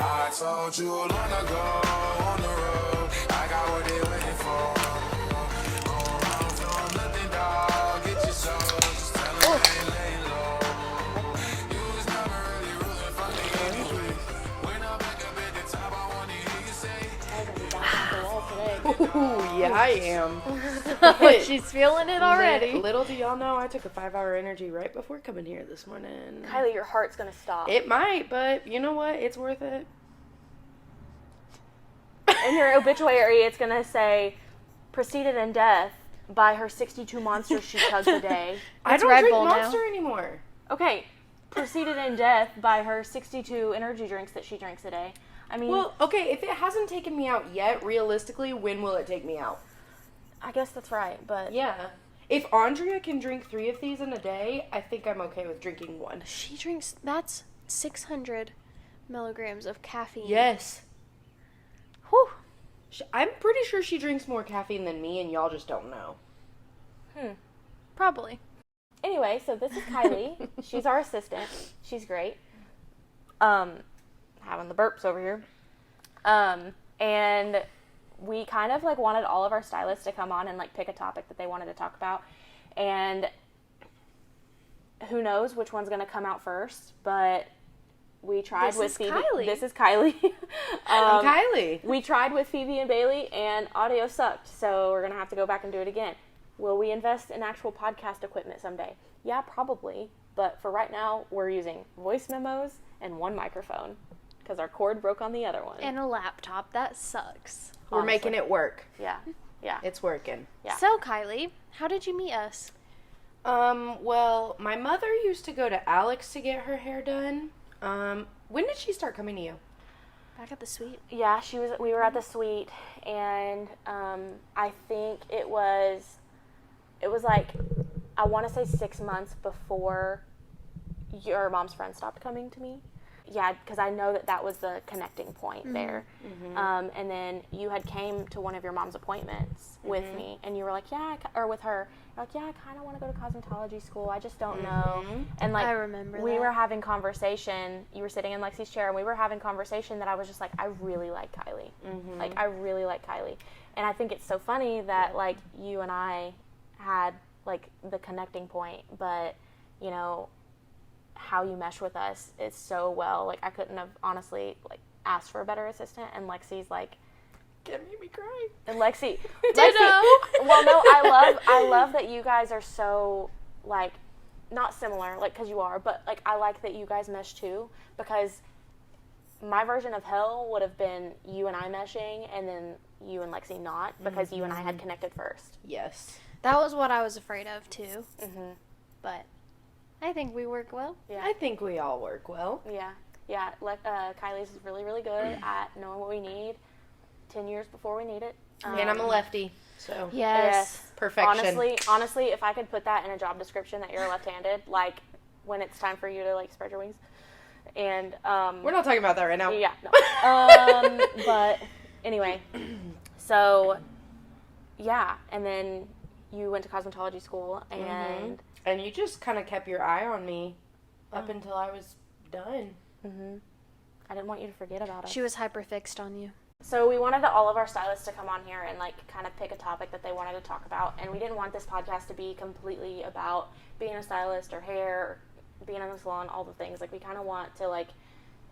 I told you long ago on the road, I got what they waiting for. Go around, film nothing, dog. Get your soul, just tell them I ain't laying low. You was never really rooting for me anyway. When I'm back up at the top, I wanna hear you say. Ooh, yeah, I am. She's feeling it already. Little do y'all know, I took a 5-hour energy right before coming here this morning. Kylie, your heart's gonna stop. It might, but you know what? It's worth it. In your obituary, it's gonna say, preceded in death by her 62 monsters she chugs a day. I don't Red drink Bull now. Monster anymore. Okay, preceded in death by her 62 energy drinks that she drinks a day. I mean, Well, okay, if it hasn't taken me out yet, realistically, when will it take me out? I guess that's right, but Yeah. If Andrea can drink 3 of these in a day, I think I'm okay with drinking 1. She drinks, that's 600 milligrams of caffeine. Yes. Whew. I'm pretty sure she drinks more caffeine than me, and y'all just don't know. Probably. Anyway, so this is Kylie. She's our assistant. She's great. Having the burps over here. And we kind of like wanted all of our stylists to come on and like pick a topic that they wanted to talk about. And who knows which one's going to come out first, but we tried This with is Phoebe. Kylie. This is Kylie. I'm Kylie. We tried with Phoebe and Bailey, and audio sucked, so we're going to have to go back and do it again. Will we invest in actual podcast equipment someday? Yeah, probably. But for right now, we're using voice memos and 1 microphone because our cord broke on the other one. And a laptop. That sucks. We're making it work. Yeah. It's working. Yeah. So, Kylie, how did you meet us? Well, my mother used to go to Alex to get her hair done. When did she start coming to you? Back at the suite? Yeah, we were at the suite, and I think it was like, I want to say 6 months before your mom's friend stopped coming to me. Yeah, because I know that was the connecting point there. Mm-hmm. And then you had came to one of your mom's appointments with me, and you were like, or with her, you're like, I kind of want to go to cosmetology school. I just don't know. And like, I remember we that. were having conversation. You were sitting in Lexi's chair, and we were having conversation that I was just like, I really like Kylie. Like, I really like Kylie. And I think it's so funny that like you and I had like the connecting point, but you know, how you mesh with us is so well. Like, I couldn't have honestly like asked for a better assistant. And Lexi's like, Get me crying. and Lexi, Ditto. well, no, I love that you guys are so like not similar, like, because you are, but like I like that you guys mesh too, because my version of hell would have been you and I meshing, and then you and Lexi not, because you and I had connected first. Yes. That was what I was afraid of, too. But I think we work well. Yeah. I think we all work well. Yeah. Kylie's is really, really good at knowing what we need 10 years before we need it. And I'm a lefty, so Yes. perfection. Honestly, if I could put that in a job description that you're left-handed, like when it's time for you to like spread your wings, and We're not talking about that right now. yeah, no. But anyway, so yeah, and then you went to cosmetology school, and And you just kind of kept your eye on me up until I was done. I didn't want you to forget about us. She was hyper-fixed on you. So we wanted all of our stylists to come on here and like kind of pick a topic that they wanted to talk about, and we didn't want this podcast to be completely about being a stylist or hair, or being in the salon, all the things. Like, we kind of want to like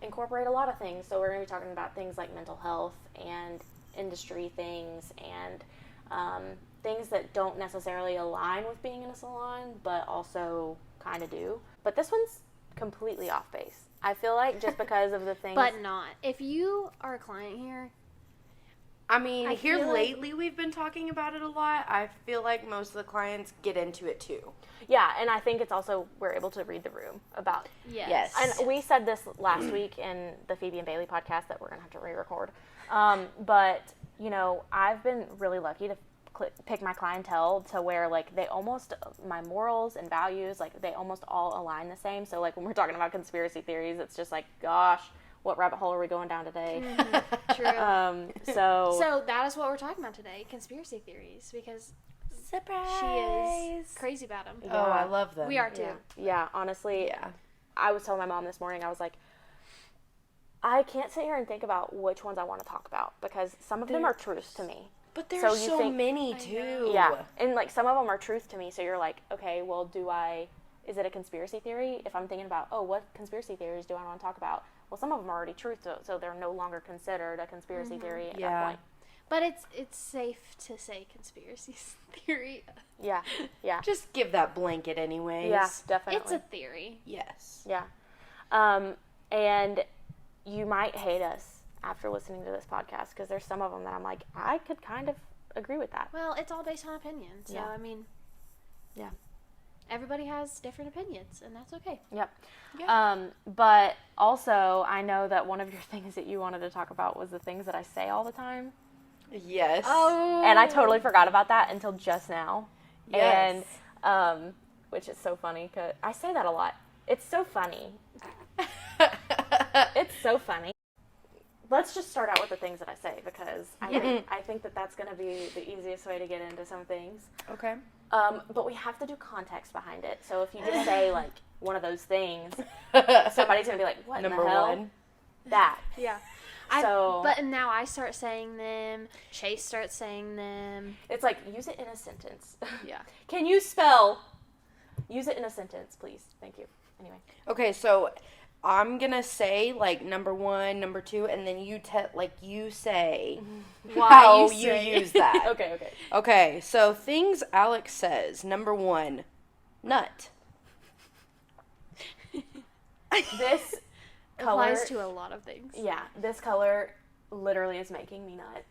incorporate a lot of things. So we're going to be talking about things like mental health and industry things, and things that don't necessarily align with being in a salon, but also kind of do. But this one's completely off base. I feel like just because of the things. But not. If you are a client here, I mean, I here feel like- lately we've been talking about it a lot. I feel like most of the clients get into it too. Yeah, and I think it's also we're able to read the room about. yes. And we said this last week in the Phoebe and Bailey podcast that we're going to have to re-record. But, you know, I've been really lucky to pick my clientele to where, like, my morals and values, like, they almost all align the same. So, like, when we're talking about conspiracy theories, it's just like, gosh, what rabbit hole are we going down today? True. So So that is what we're talking about today, conspiracy theories, because Surprise! she is crazy about them. Oh, I love them. We are too. yeah, honestly, Yeah. I was telling my mom this morning, I was like, I can't sit here and think about which ones I want to talk about because some of them are truths to me. But there's So you so think- many too. Yeah, and like some of them are truth to me. So you're like, okay, well, is it a conspiracy theory? If I'm thinking about, what conspiracy theories do I want to talk about? Well, some of them are already truth, so they're no longer considered a conspiracy theory at that point. But it's safe to say conspiracy theory. Yeah, yeah, Just give that blanket anyways. yeah, definitely. It's a theory. Yes. Yeah. And you might hate us after listening to this podcast because there's some of them that I'm like, I could kind of agree with that. Well, it's all based on opinion. So, Yeah. I mean, Yeah. everybody has different opinions, and that's okay. Yep. Yeah. But also, I know that one of your things that you wanted to talk about was the things that I say all the time. Yes. Oh. And I totally forgot about that until just now. Yes. And, which is so funny because I say that a lot. It's so funny. It's so funny. Let's just start out with the things that I say because I think that that's going to be the easiest way to get into some things. Okay. But we have to do context behind it. So if you just say like one of those things, somebody's going to be like, what Number the hell? one. That. Yeah. But now I start saying them. Chase starts saying them. It's like, use it in a sentence. Yeah. Can you spell? Use it in a sentence, please. Thank you. Anyway. Okay, so I'm gonna say like number one, number two, and then you say how you use that. Okay. Okay, so things Alex says. Number one, nut. This color Applies to a lot of things. Yeah, this color literally is making me nut.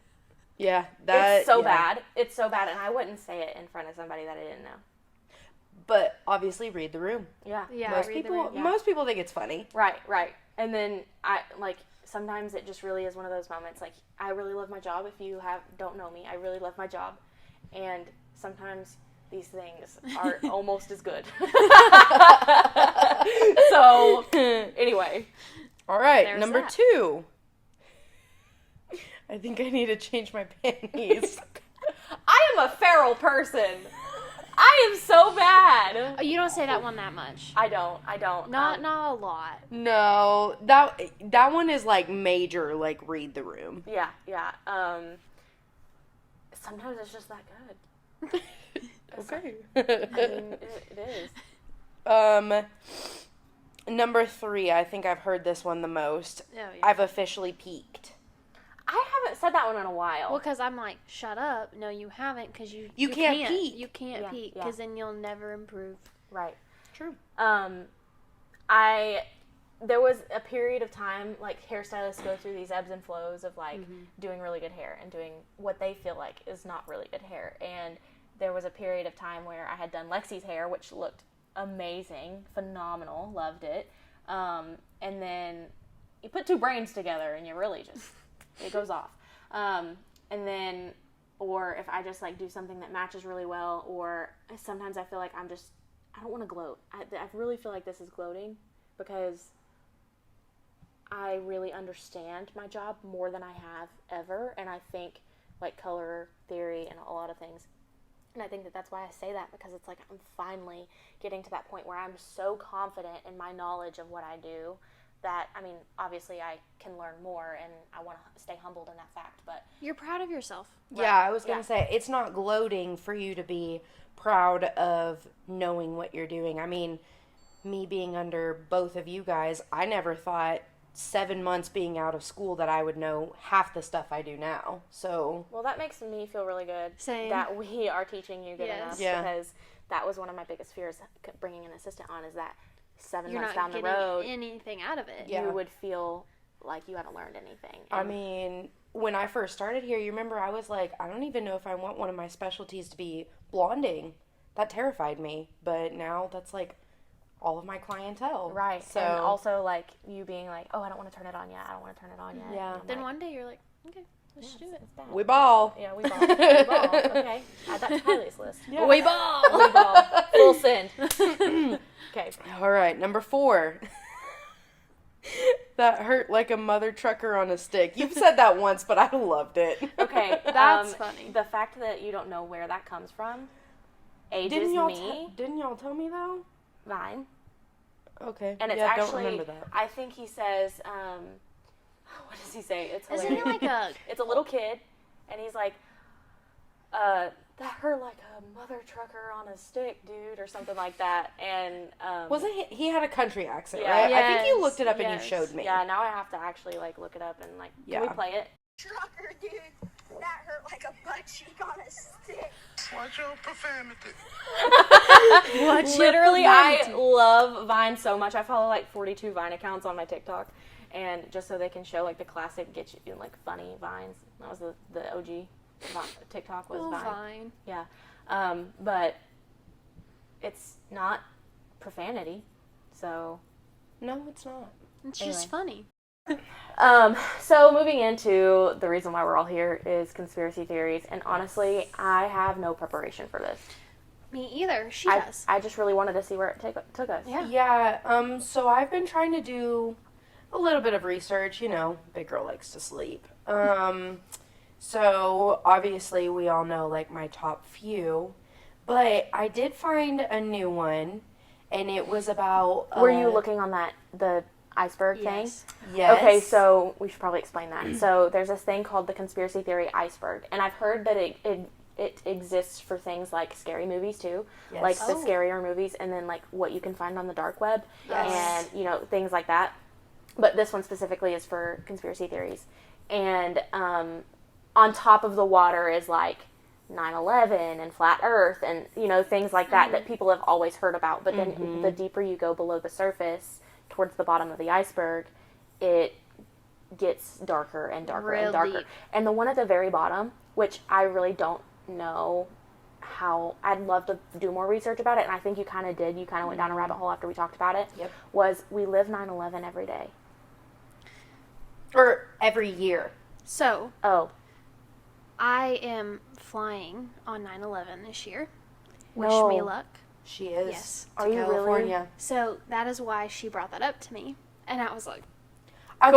Yeah, It's so bad. It's so bad, and I wouldn't say it in front of somebody that I didn't know. But obviously, read the room. Yeah. Yeah. Most read the people, room, yeah. most people think it's funny. Right. And then sometimes it just really is one of those moments. Like, I really love my job. If you don't know me, I really love my job, and sometimes these things are almost as good. So, anyway. All right, There's number that. two. I think I need to change my panties. I am a feral person. I am so bad. Oh, you don't say that one that much. I don't. Not a lot. No, that one is like major, like read the room. Yeah. Sometimes it's just that good. Okay. I mean, it is. Number three, I think I've heard this one the most. Oh, yeah. I've officially peaked. I haven't said that one in a while. Well, because I'm like, shut up. No, you haven't, because you can't peak. You can't Yeah, peak, yeah. because then you'll never improve. Right. True. There was a period of time, like, hairstylists go through these ebbs and flows of, like, doing really good hair and doing what they feel like is not really good hair. And there was a period of time where I had done Lexi's hair, which looked amazing, phenomenal, loved it. And then you put two brains together and you really just, it goes off. And then, or if I just, like, do something that matches really well, or sometimes I feel like I don't want to gloat. I really feel like this is gloating because I really understand my job more than I have ever, and I think, like, color theory and a lot of things. And I think that that's why I say that, because it's like I'm finally getting to that point where I'm so confident in my knowledge of what I do that, I mean, obviously I can learn more, and I want to stay humbled in that fact, but... You're proud of yourself. Yeah, I was going Yeah. to say, it's not gloating for you to be proud of knowing what you're doing. I mean, me being under both of you guys, I never thought 7 months being out of school that I would know half the stuff I do now. So, Well, that makes me feel really good. Same. That we are teaching you good Yes. enough, Yeah. because that was one of my biggest fears bringing an assistant on, is that 7 You're months not down the getting road, anything out of it. Yeah. you would feel like you haven't learned anything. I And- mean, when I first started here, you remember I was like, I don't even know if I want one of my specialties to be blonding. That terrified me. But now that's like all of my clientele. Right. So, And also, like, you being like, oh, I don't want to turn it on yet. I don't want to turn it on yet. Yeah. And I'm Then like, one day you're like, okay, let's do it. it's bad. we ball. Yeah, we ball. We ball. Okay. Add that to Kylie's list. Yeah. We ball! We ball. Full send. Okay. All right, number 4. That hurt like a mother trucker on a stick. You've said that once, but I loved it. Okay. That's funny. The fact that you don't know where that comes from ages Didn't y'all me. didn't y'all tell me though? Mine. Okay. And it's yeah, actually, don't remember that. I think he says, he say? It's Isn't hilarious. it like a... It's a little kid, and he's like, that hurt like a mother trucker on a stick, dude, or something like that. And Wasn't he had a country accent, Yeah. right? I think you Yes, looked it up and yes. you showed me. yeah, now I have to actually like look it up and like, can we Yeah. play it? Trucker, dude, that hurt like a butt cheek on a stick. Watch your profanity. Literally, I love Vine so much. I follow like 42 Vine accounts on my TikTok, and just so they can show like the classic get you like funny Vines. That was the OG TikTok was Oh, Vine. fine. Yeah, but it's not profanity, so No, it's not. It's just funny. So moving into the reason why we're all here is conspiracy theories, and honestly, I have no preparation for this. Me either. She does. I just really wanted to see where it took us. Yeah. Yeah, so I've been trying to do a little bit of research, you know, big girl likes to sleep. So obviously we all know like my top few, but I did find a new one, and it was about Were you looking on the Iceberg Yes. thing? Yes. Okay, so we should probably explain that. So there's this thing called the conspiracy theory Iceberg, and I've heard that it exists for things like scary movies too, Yes. like the Oh. scarier movies, and then like what you can find on the dark web, Yes. and you know things like that. But this one specifically is for conspiracy theories, and on top of the water is like 9/11 and flat Earth, and you know things like that that people have always heard about. But then the deeper you go below the surface, towards the bottom of the iceberg, it gets darker and darker Real and darker. deep. And the one at the very bottom, which I really don't know how, I'd love to do more research about it, and I think you kind of did. You kind of went down a rabbit hole after we talked about it. Yep. Was we live 9/11 every day. Or every year. So, Oh, I am flying on 9/11 this year. Wish No. me luck. She is. Yes. To Are you really? California. So, that is why she brought that up to me. And I was like, I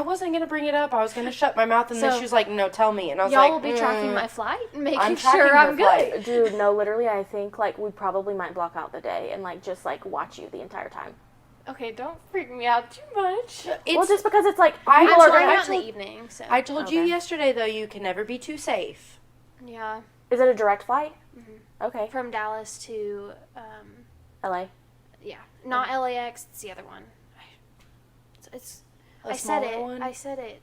wasn't gonna bring it up. I was gonna shut my mouth, and then So- she was like, "No, tell me." And I was y'all like, will be tracking my flight and making I'm tracking sure her I'm good. flight. dude, no, literally, I think like we probably might block out the day and like just like watch you the entire time. Okay, don't freak me out too much. It's, Well, just because it's like I people I'm are flying gonna. out in the evening, so. I told you Okay. yesterday though, you can never be too safe. Yeah. Is it a direct flight? Mm-hmm. Okay, From Dallas to, LA. yeah. Not LAX, it's the other one. It's A I said smaller it. one? I said it.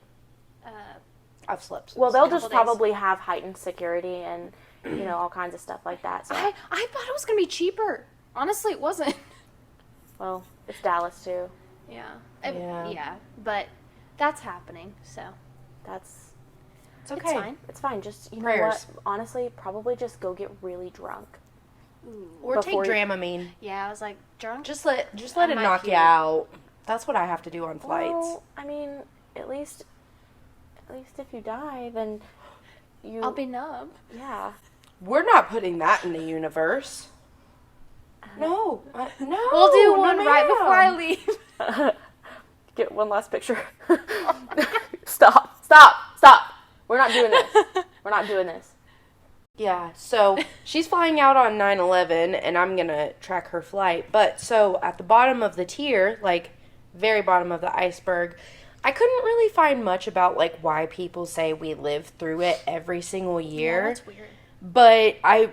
I've slept. Well, they'll Couple just days. probably have heightened security and you know all kinds of stuff like that. So, I thought it was going to be cheaper. Honestly, it wasn't. well, it's Dallas too. Yeah. Yeah. Yeah. But that's happening, so. That's It's okay. It's fine. it's fine. Just you know Prayers. what? Honestly, probably just go get really drunk. Or Before take you- Dramamine. Yeah, I was like, drunk? Just let I it might knock you puke. out. That's what I have to do on flights. Well, I mean, at least if you die, then you. I'll be numb. Yeah. We're not putting that in the universe. No, no. We'll do no, one right ma'am. before I leave. Get one last picture. Stop. We're not doing this. We're not doing this. Yeah, so she's flying out on 9/11, and I'm going to track her flight. But so at the bottom of the tier, like very bottom of the iceberg, I couldn't really find much about like why people say we live through it every single year. Yeah, that's weird. But I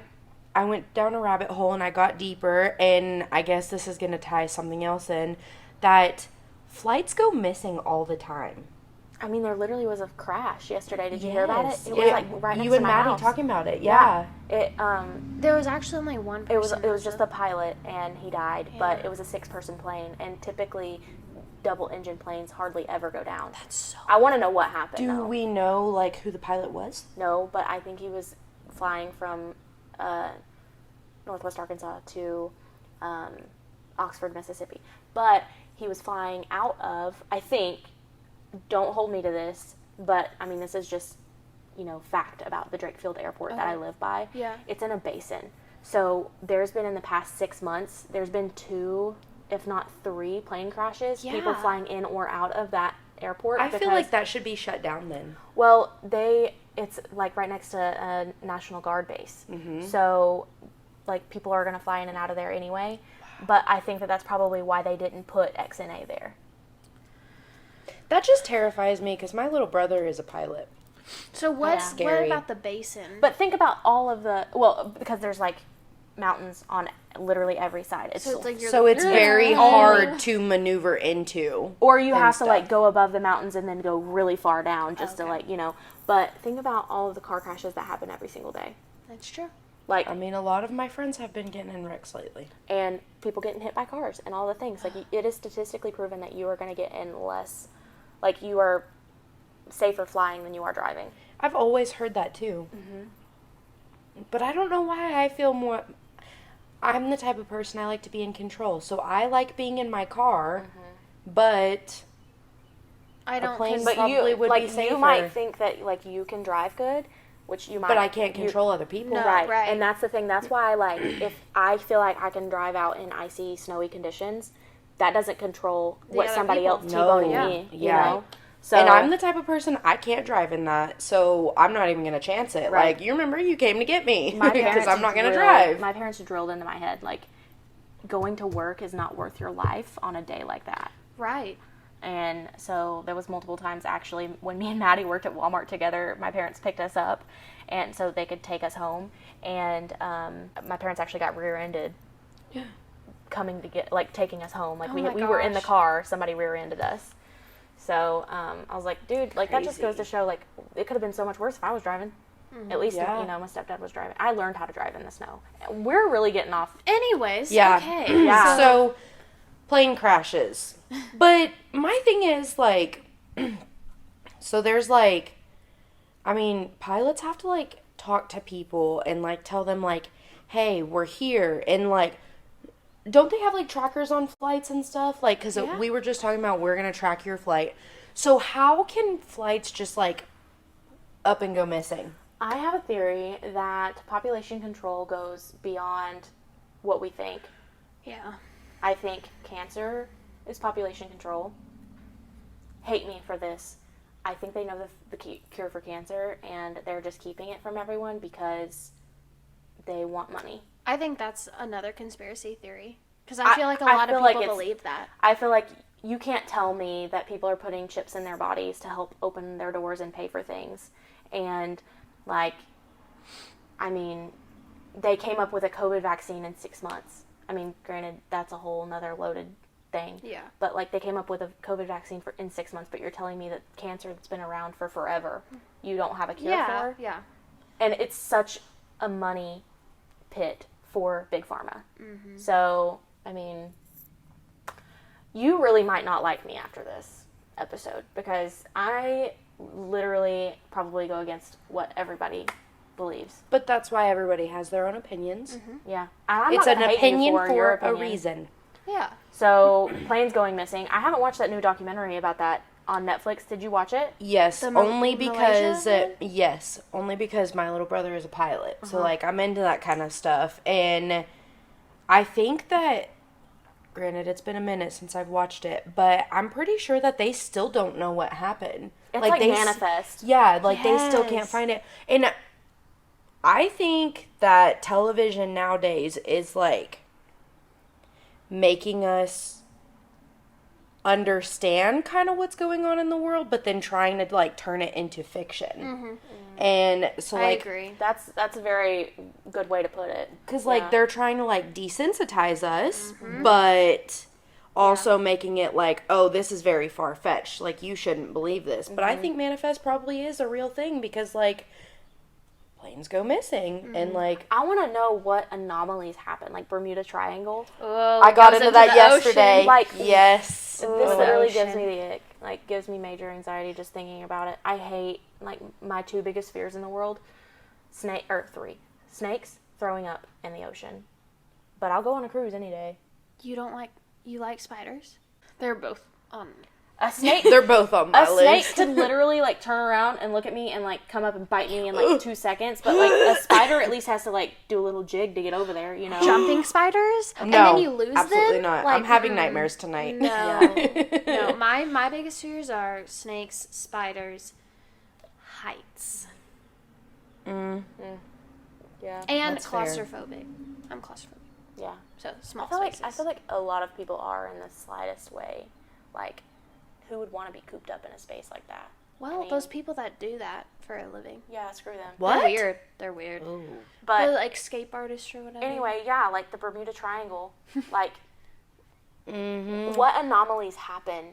went down a rabbit hole and I got deeper, and I guess this is going to tie something else in, that flights go missing all the time. I mean, there literally was a crash yesterday. Did you hear about it? Yes. It was like right next You to and my Maddie house. talking about it, yeah. It There was actually only one person. it was just the pilot and he died, but Yeah. it was a 6-person plane, and typically double engine planes hardly ever go down. That's so. I want to know what happened. Do though. we know like who the pilot was? No, but I think he was flying from Northwest Arkansas to Oxford, Mississippi. But he was flying out of, I think, don't hold me to this, but I mean, this is just, you know, fact about the Drake Field Airport that I live by. Yeah. It's in a basin. So there's been in the past 6 months, there's been 2, if not 3 plane crashes, people Yeah. flying in or out of that airport. I feel because- like that should be shut down then. well, it's like right next to a National Guard base. So, like, people are going to fly in and out of there anyway. But I think that that's probably why they didn't put XNA there. That just terrifies me because my little brother is a pilot. So what Scary. about the basin? But think about all of the, because there's like mountains on literally every side. It's So it's like you're So it's very hard to maneuver into. or you and have to like stuff. go above the mountains and then go really far down just to Okay. like, but think about all of the car crashes that happen every single day. That's true. Like, I mean, a lot of my friends have been getting in wrecks lately. and people getting hit by cars and all the things. Like, it is statistically proven that you are going to get in less, like, you are safer flying than you are driving. I've always heard that too. But I don't know why I feel more. I'm the type of person I like to be in control. So I like being in my car, but I don't plane, think but you probably would be you safer. might think that like you can drive good, which you might. but I can't control other people. No. Right. Right. And that's the thing. That's why, like, if I feel like I can drive out in icy, snowy conditions, that doesn't control what other somebody people. else No. T-boning Yeah. me. Yeah. You know? So, And I'm the type of person, I can't drive in that, so I'm not even going to chance it. Right. Like, you remember you came to get me, my because parents I'm not going to drilled- drive. My parents drilled into my head, like, going to work is not worth your life on a day like that. Right. And so there was multiple times actually when me and Maddie worked at Walmart together, my parents picked us up and so they could take us home. And my parents actually got rear-ended coming to get, like, taking us home. Like, Oh we my were in the gosh. car, somebody rear-ended us. So I was like, dude, like, that just goes to Crazy. show, like, it could have been so much worse if I was driving. At least, Yeah. if, my stepdad was driving. I learned how to drive in the snow. We're really getting off. Anyways, Yeah. okay. Yeah. So, plane crashes. But my thing is, like, so there's, like, I mean, pilots have to, like, talk to people and, like, tell them, like, hey, we're here. And, like, don't they have, like, trackers on flights and stuff? Like, because Yeah. we were just talking about we're going to track your flight. So, how can flights just, like, up and go missing? I have a theory that population control goes beyond what we think. Yeah. I think cancer is population control. Hate me for this. I think they know the cure for cancer, and they're just keeping it from everyone because they want money. I think that's another conspiracy theory. Because I feel like a I lot of feel like people it's- believe that. I feel like you can't tell me that people are putting chips in their bodies to help open their doors and pay for things. And, like, I mean, they came up with a COVID vaccine in 6 months. I mean, granted, that's a whole nother loaded thing. Yeah. But, like, they came up with a COVID vaccine in 6 months, but you're telling me that cancer that's been around for forever, you don't have a cure Yeah. for? Yeah. And it's such a money pit for Big Pharma. So, I mean, you really might not like me after this episode because I literally probably go against what everybody believes. But that's why everybody has their own opinions. Yeah. And I'm It's not an gonna hate you opinion your for a opinion. reason. Yeah. So, planes going missing. I haven't watched that new documentary about that on Netflix. Did you watch it? Yes, The only Malaysia because one? yes, only because my little brother is a pilot. Uh-huh. So like I'm into that kind of stuff, and I think that, granted, it's been a minute since I've watched it, but I'm pretty sure that they still don't know what happened. It's like they Manifest. Yeah, like they still can't Yes. find it, and I think that television nowadays is like making us understand kind of what's going on in the world, but then trying to like turn it into fiction. And so I like agree. That's a very good way to put it. because like Yeah. they're trying to like desensitize us, but also making it like, oh, this is very far-fetched, like you shouldn't believe this. But I think Manifest probably is a real thing because like planes go missing and like I want to know what anomalies happen, like Bermuda Triangle. Oh, I got goes into that the yesterday. ocean. Like, yes. This Oh, literally ocean. gives me the ick. Like, gives me major anxiety just thinking about it. I hate, like, my two biggest fears in the world, three. Snakes, throwing up, and the ocean. But I'll go on a cruise any day. You like spiders? They're both A snake, They're both on my a snake list. could literally, like, turn around and look at me and, like, come up and bite me in, like, 2 seconds. But, like, a spider at least has to, like, do a little jig to get over there, you know? jumping spiders, and No, then you lose absolutely them. not. Like, I'm having nightmares tonight. No, no. My biggest fears are snakes, spiders, heights, Yeah. and That's fair. claustrophobic. I'm claustrophobic, Yeah. so small I spaces. feel like a lot of people are in the slightest way, like, who would want to be cooped up in a space like that? Well, I mean, those people that do that for a living. Yeah, screw them. What? They're weird. They're weird. Ooh. But They're like escape artists or whatever. anyway, yeah, like the Bermuda Triangle. Like, Mm-hmm. what anomalies happen?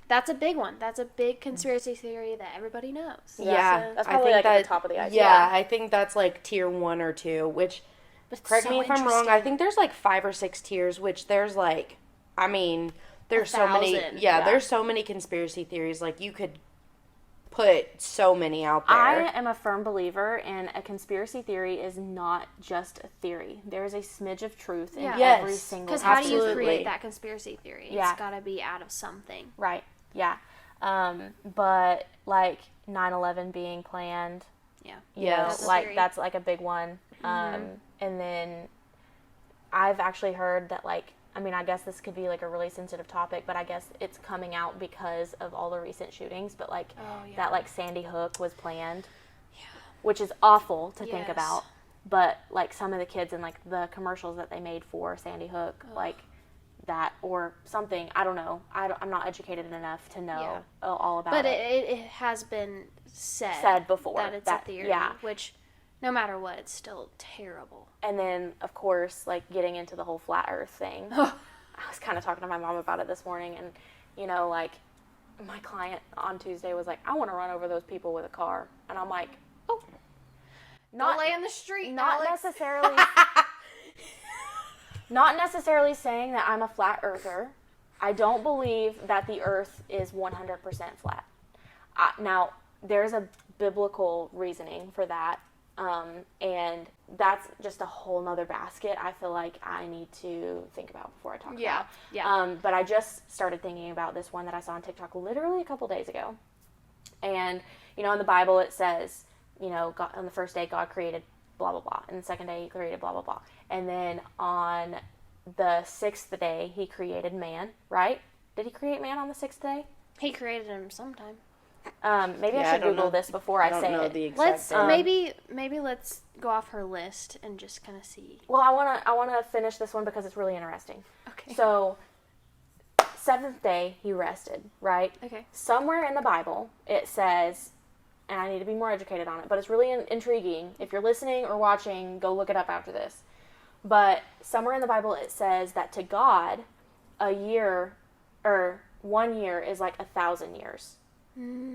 That's a big one. That's a big conspiracy theory that everybody knows. Yeah, That's I probably, think like, at that, the top of the iceberg. Yeah, I think that's like tier 1 or 2, which, But it's correct so me if I'm wrong, I interesting. think there's like 5 or 6 tiers, which there's like, I mean, there's so many, 1,000. yeah, Yeah. there's so many conspiracy theories, like you could put so many out I there. am a firm believer in a conspiracy theory is not just a theory. There is a smidge of truth in Yeah. Yes. every single Because how do you Absolutely. create that conspiracy theory? Yeah. It's got to be out of something. Right, yeah. But, like, 9/11 being planned, Yeah. you Yes. know, That's a like, theory. that's, like, a big one. And then I've actually heard that, like, I mean, I guess this could be, like, a really sensitive topic, but I guess it's coming out because of all the recent shootings, but, like, Oh, yeah. that, like, Sandy Hook was planned, which is awful to think Yes. about. But, like, some of the kids in, like, the commercials that they made for Sandy Hook, like, that or something, I don't know. I'm not educated enough to know all about But it. it has been Said before that it's that- a theory, yeah. which no matter what, it's still terrible. And then, of course, like, getting into the whole flat earth thing. I was kind of talking to my mom about it this morning, and, you know, like, my client on Tuesday was like, I want to run over those people with a car. And I'm like, oh. Don't lay in the street, Not Alex. necessarily... not necessarily saying that I'm a flat earther. I don't believe that the earth is 100% flat. Now, there's a biblical reasoning for that. And that's just a whole nother basket I feel like I need to think about before I talk Yeah, about. yeah. But I just started thinking about this one that I saw on TikTok literally a couple days ago. And, you know, in the Bible it says, you know, God, on the first day God created blah, blah, blah. And the second day he created blah, blah, blah. And then on the sixth day he created man, right? Did he create man on the sixth day? He created him sometime. Maybe Yeah, I I should don't Google know. this before I don't say know it. the exact Let's date. maybe let's go off her list and just kind of see. Well, I wanna finish this one because it's really interesting. Okay. So, seventh day he rested, right? Okay. Somewhere in the Bible it says, and I need to be more educated on it, but it's really intriguing. If you're listening or watching, go look it up after this. But somewhere in the Bible it says that to God, a year or 1 year is like 1,000 years.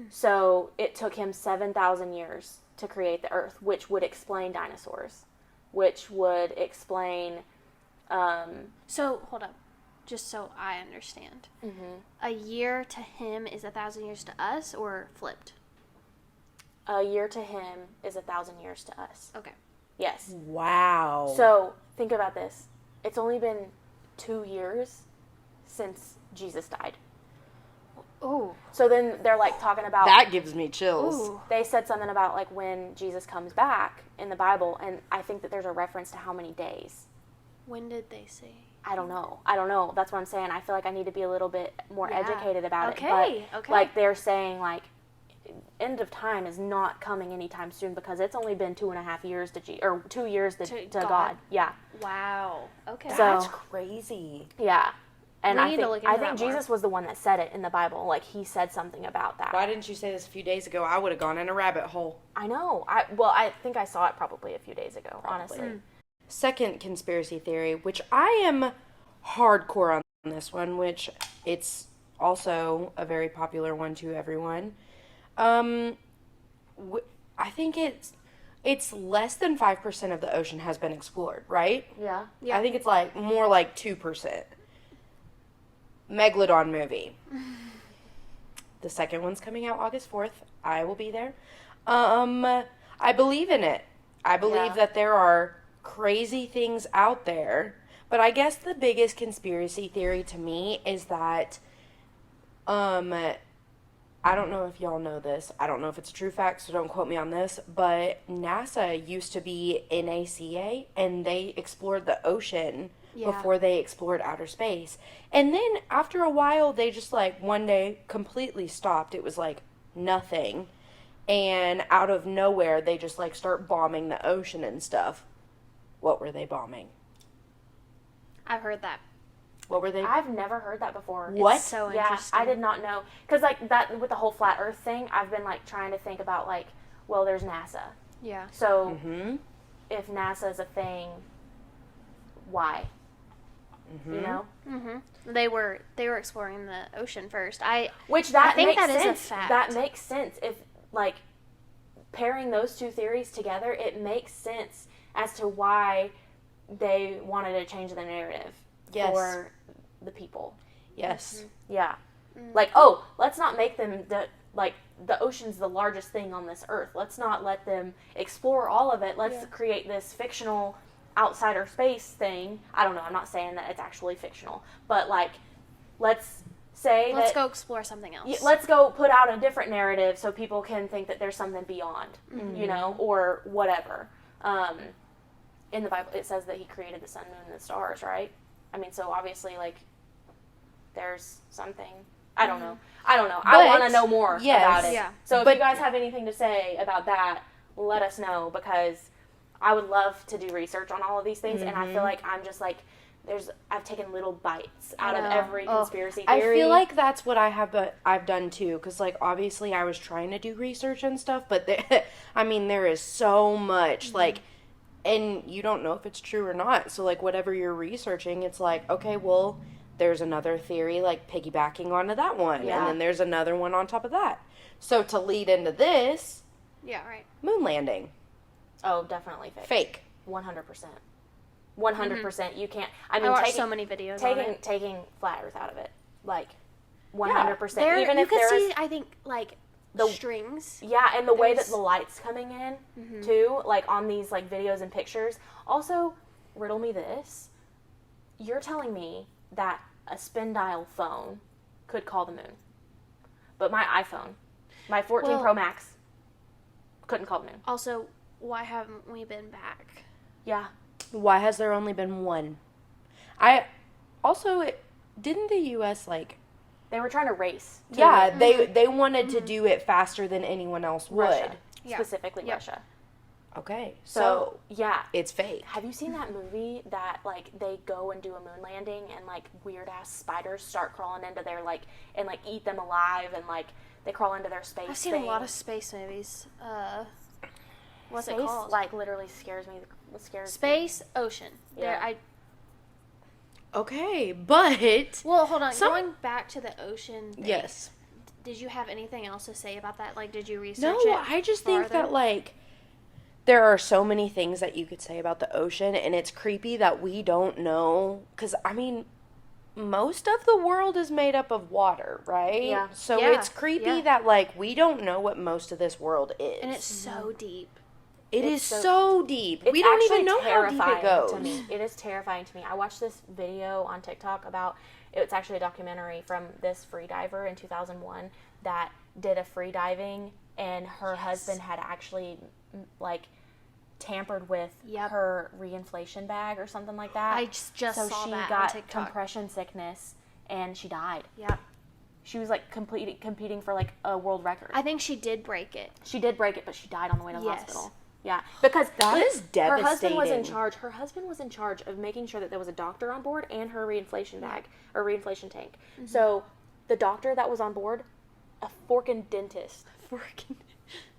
So it took him 7,000 years to create the earth, which would explain dinosaurs, which would explain, So hold up, just so I understand. A year to him is 1,000 years to us, or flipped? a year to him is 1,000 years to us. Okay. Yes. Wow. So think about this. It's only been 2 years since Jesus died. Oh. So then they're like talking about, that gives me chills. Ooh. they said something about like when Jesus comes back in the Bible, and I think that there's a reference to how many days. When did they say? I don't know. That's what I'm saying. I feel like I need to be a little bit more Yeah. educated about Okay, it. But okay. like they're saying, like, end of time is not coming anytime soon because it's only been 2.5 years or 2 years to God. God. Yeah. Wow. Okay. So- That's crazy. Yeah. And We I need think to look into that more. Jesus was the one that said it in the Bible. Like, he said something about that. Why didn't you say this a few days ago? I would have gone in a rabbit hole. I know. I think I saw it probably a few days ago, honestly. Second conspiracy theory, which I am hardcore on this one, which it's also a very popular one to everyone. I think it's less than 5% of the ocean has been explored, right? Yeah. Yeah. I think it's like more like 2%. Megalodon movie. The second one's coming out August 4th. I will be there. I believe in it. I believe Yeah. that there are crazy things out there. But I guess the biggest conspiracy theory to me is that, I don't know if y'all know this. I don't know if it's a true fact, so don't quote me on this. But NASA used to be NACA, and they explored the ocean Yeah. before they explored outer space. And then after a while, they just like one day completely stopped. It was like nothing. And out of nowhere, they just like start bombing the ocean and stuff. What were they bombing? I've heard that. What were they? I've never heard that before. What? It's so Yeah, interesting. I did not know. Because, like, that, with the whole flat earth thing, I've been, like, trying to think about, like, well, there's NASA. Yeah. So, Mm-hmm. if NASA is a thing, why? Mm-hmm. You know? Mm-hmm. They were exploring the ocean first. Which that I think makes that is a sense. fact. That makes sense. If, like, pairing those two theories together, it makes sense as to why they wanted to change the narrative Yes. for the people. Yes. Yeah. Like, oh, let's not make them the ocean's the largest thing on this earth. Let's not let them explore all of it. Let's create this fictional outsider space thing. I don't know. I'm not saying that it's actually fictional, but like, let's say Let's that go explore something else. let's go put out a different narrative so people can think that there's something beyond, you know, or whatever. In the Bible, it says that he created the sun, moon, and the stars, right? I mean, so obviously, like, there's something. I don't know. I But, want to know more yes. about it. Yeah. So if But- you guys have anything to say about that, let us know, because I would love to do research on all of these things, and I feel like I'm just like, I've taken little bites out of know. every Oh, conspiracy I theory. feel like that's what I've done too, because like obviously I was trying to do research and stuff, but I mean there is so much like, and you don't know if it's true or not. So like whatever you're researching, it's like, okay, well there's another theory like piggybacking onto that one, Yeah. and then there's another one on top of that. So to lead into this, Yeah, right. moon landing, Oh, definitely fake. fake. 100%. 100%. You can't. I mean, I watched taking, so many videos on it. taking flat Earth out of it, like 100%. There, Even you if could there see, is, I think, like, The- strings. yeah, and the way that there's- the light's coming in too, like on these like videos and pictures. Also, riddle me this: you're telling me that a spin dial phone could call the moon, but my iPhone, my 14 Pro Well- Max, couldn't call the moon. Also, why haven't we been back? Yeah. Why has there only been one? Didn't the U.S. like? They were trying to race. To Yeah, they wanted to do it faster than anyone else would. Russia, Yeah. specifically Yep. Russia. Okay, So so yeah. it's fake. Have you seen that movie that like they go and do a moon landing and like weird ass spiders start crawling into their like and like eat them alive and like they crawl into their space? I've seen a lot of space movies. What's space. it called? Like literally scares me. It scares me. Space, ocean. Yeah. Okay, but Well, hold on. Some- Going back to the ocean thing, yes. did you have anything else to say about that? Like, did you research No, it? I just think farther? that like there are so many things that you could say about the ocean, and it's creepy that we don't know. Because I mean, most of the world is made up of water, right? Yeah. So Yeah, it's creepy yeah. that like we don't know what most of this world is. And it's so deep. It it's is so- so deep. It's We don't actually even know how deep terrifying it goes. to me. It is terrifying to me. I watched this video on TikTok about it's actually a documentary from this free diver in 2001 that did a free diving, and her husband had actually like tampered with Yep. her reinflation bag or something like that. I just so saw she that on got TikTok. compression sickness and she died. Yeah. She was like competing for like a world record. I think she did break it. She did break it, but she died on the way to the Yes. hospital. Yeah, because That is Her husband was in devastating. charge. Her husband was in charge of making sure that there was a doctor on board and her reinflation bag or reinflation tank. So the doctor that was on board, a forking dentist.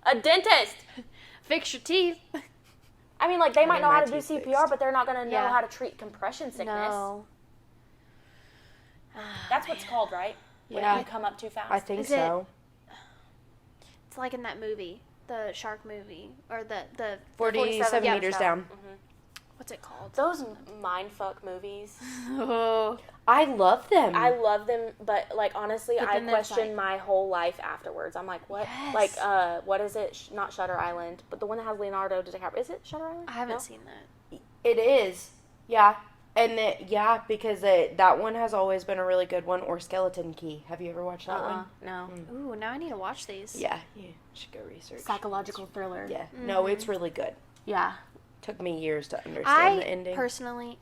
A dentist. Fix your teeth. I mean, like they might need know my how to do teeth CPR, fixed. but they're not going to know Yeah. how to treat compression sickness. No. That's what's called, right? Yeah. When you come up too fast. I think Is it- so. It's like in that movie, the shark movie, or the 47 yeah, meters so- down. what's it called? Those mindfuck movies. Oh. I love them. I love them, but like honestly, But I then there's, question like- my whole life afterwards. I'm like, what? Yes. Like, what is it? Not Shutter Island, but the one that has Leonardo DiCaprio. Is it Shutter Island? I haven't No? seen that. It is. Yeah. And because that one has always been a really good one. Or Skeleton Key. Have you ever watched that one? No. Ooh, now I need to watch these. Yeah. You should go research. Psychological thriller. Yeah. No, it's really good. Yeah. Took me years to understand I the ending. personally,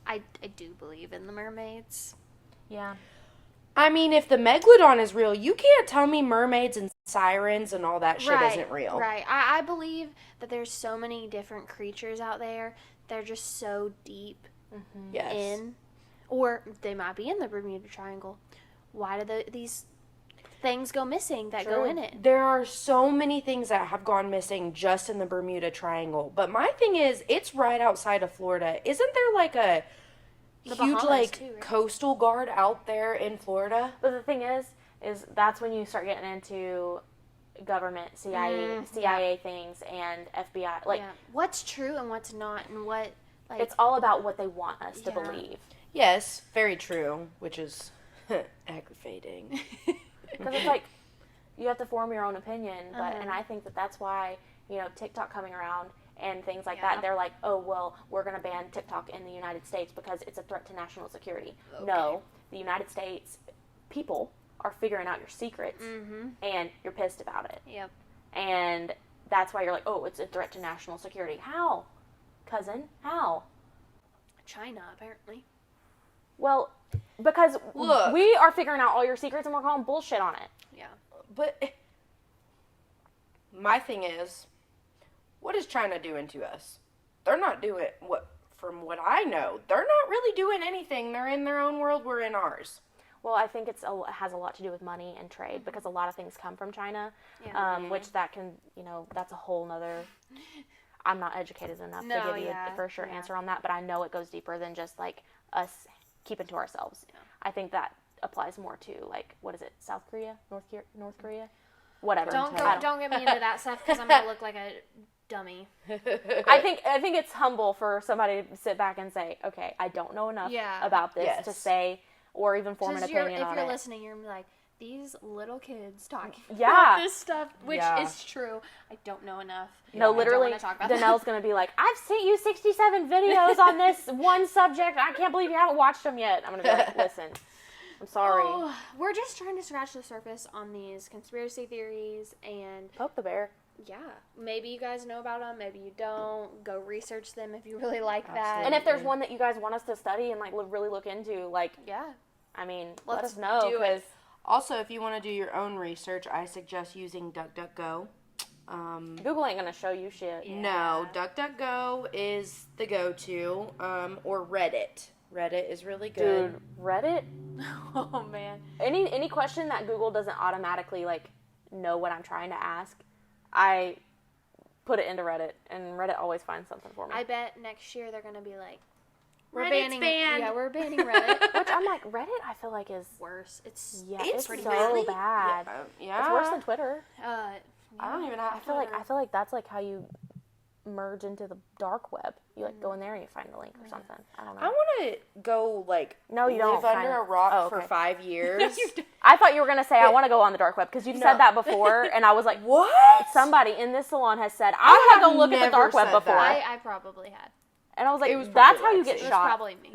I do believe in the mermaids. Yeah. I mean, if the Megalodon is real, you can't tell me mermaids and sirens and all that shit isn't real. Right. I believe that there's so many different creatures out there. They're just so deep Yes. in. Or they might be in the Bermuda Triangle. Why do these things go missing that go in it? There are so many things that have gone missing just in the Bermuda Triangle. But my thing is, it's right outside of Florida. Isn't there like a The huge Bahamas, like too, right? coastal guard out there in Florida? But the thing is that's when you start getting into government, CIA things and FBI. Like, Yeah. What's true and what's not, and what, like... it's all about what they want us to Yeah. believe. Yes, very true, which is aggravating. Because it's like, you have to form your own opinion, but and I think that's why, TikTok coming around and things like that, they're like, oh, well, we're going to ban TikTok in the United States because it's a threat to national security. Okay. No, the United States people are figuring out your secrets, and you're pissed about it. Yep. And that's why you're like, oh, it's a threat to national security. How? Cousin, how? China, apparently. Well, because Look. we are figuring out all your secrets and we're calling bullshit on it. Yeah. But my thing is, what is China doing to us? They're not doing from what I know, they're not really doing anything. They're in their own world, we're in ours. Well, I think it has a lot to do with money and trade because a lot of things come from China, which that can, that's a whole nother... I'm not educated enough to give you a for sure answer on that, but I know it goes deeper than just, like, us keeping to ourselves. Yeah. I think that applies more to, like, what is it, South Korea? North Korea? Whatever. Don't get me into that stuff because I'm going to look like a dummy. I think it's humble for somebody to sit back and say, okay, I don't know enough about this to say or even form an opinion on it. If you're listening, you're like, these little kids talking Yeah. about this stuff, which is true. I don't know enough. No, literally, Danelle's going to be like, I've sent you 67 videos on this one subject. I can't believe you haven't watched them yet. I'm going to be like, listen, I'm sorry. Oh, we're just trying to scratch the surface on these conspiracy theories and... Poke the bear. Yeah. Maybe you guys know about them. Maybe you don't. Go research them if you really like that. And if there's one that you guys want us to study and, like, really look into, like... Yeah. I mean, Let's let us know. do it. Also, if you want to do your own research, I suggest using DuckDuckGo. Google ain't gonna show you shit. Yeah. No, DuckDuckGo is the go-to, or Reddit. Reddit is really good. Dude, Reddit? Oh, man. Any question that Google doesn't automatically, like, know what I'm trying to ask, I put it into Reddit, and Reddit always finds something for me. I bet next year they're going to be like, Reddit's banning, banned. Yeah, we're banning Reddit. Which I'm like, Reddit I feel like is Worse. It's it's pretty so really bad. Yeah. It's worse than Twitter. I don't even have I feel like that's like how you merge into the dark web. You like go in there and you find the link or something. I don't know. I want to go, like, No, you live don't. under a rock for 5 years. I thought you were gonna say I want to go on the dark web because you've said that before, and I was like, What? somebody in this salon has said I want to have go look at the never dark web said before, that. I probably had. and I was like, It was that's probably how you get Lexi. It was shot. probably me.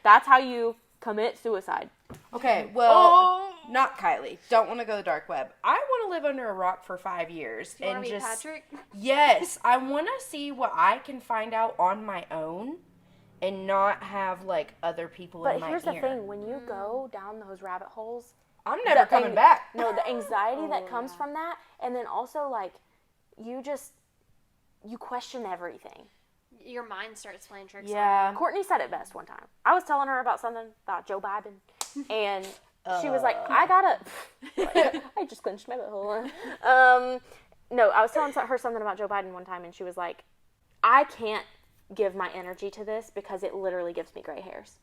That's how you commit suicide. Okay, well, not Kylie. Don't want to go the dark web. I want to live under a rock for 5 years. You want and to be just Patrick? Yes, I want to see what I can find out on my own and not have, like, other people in But my here's ear. the thing: when you go down those rabbit holes, I'm never the coming ang- back. No, the anxiety that comes from that, and then also like you question everything. Your mind starts playing tricks. Yeah. Courtney said it best one time. I was telling her about something about Joe Biden, and she was like, I gotta... I just clenched my butthole. No, I was telling her something about Joe Biden one time, and she was like, I can't give my energy to this because it literally gives me gray hairs.